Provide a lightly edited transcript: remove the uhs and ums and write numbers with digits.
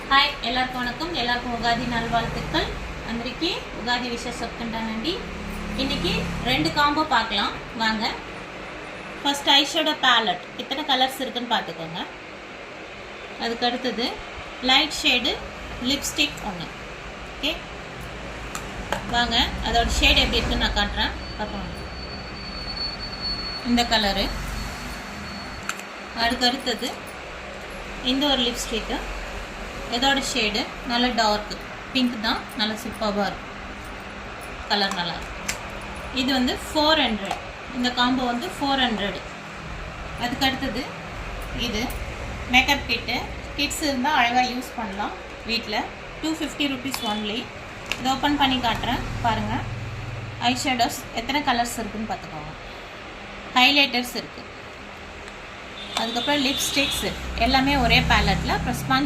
hi ಎಲ್ಲರಿಗೂ வணக்கம் எல்லாருக்கும் உகாதி நல்வாழ்த்துக்கள் அன்றைக்கு உகாதி விஷயம் சொல்லிட்டானண்டி இன்னைக்கு ரெண்டு காம்போ பார்க்கலாம் வாங்க ஃபர்ஸ்ட் ஐ ஷேடோ பேலட் எத்தனை கலர்ஸ் இருக்குன்னு பார்த்துக்கோங்க அதுக்கு அடுத்தது லைட் ஷேடு லிப்ஸ்டிக் ஒன்று ஓகே வாங்க அதோட ஷேட் எப்படி இருக்குன்னு நான் காட்டுறேன் பார்ப்போம் இந்த கலரு அதுக்கு அடுத்தது இந்த ஒரு லிப்ஸ்டிக்கு இதோட ஷேடு நல்ல டார்க் பிங்க் தான் நல்ல சூப்பராக இருக்கும் கலர் நல்லா இருக்கும் இது வந்து 400 இந்த காம்போ வந்து 400 அதுக்கு அடுத்தது இது மேக்கப் கிட்டு கிட்ஸ் இருந்தால் அழகாக யூஸ் பண்ணலாம் வீட்டில் 250 rupees ஒன்லி இதை ஓப்பன் பண்ணி காட்டுறேன் பாருங்கள் ஐ ஷேடோஸ் எத்தனை கலர்ஸ் இருக்குதுன்னு பார்த்துக்கோங்க ஹைலைட்டர்ஸ் இருக்குது அதுக்கப்புறம் லிப்ஸ்டிக்ஸ் எல்லாமே ஒரே பேலட்டில் அப்புறம் ஸ்பஞ்ச்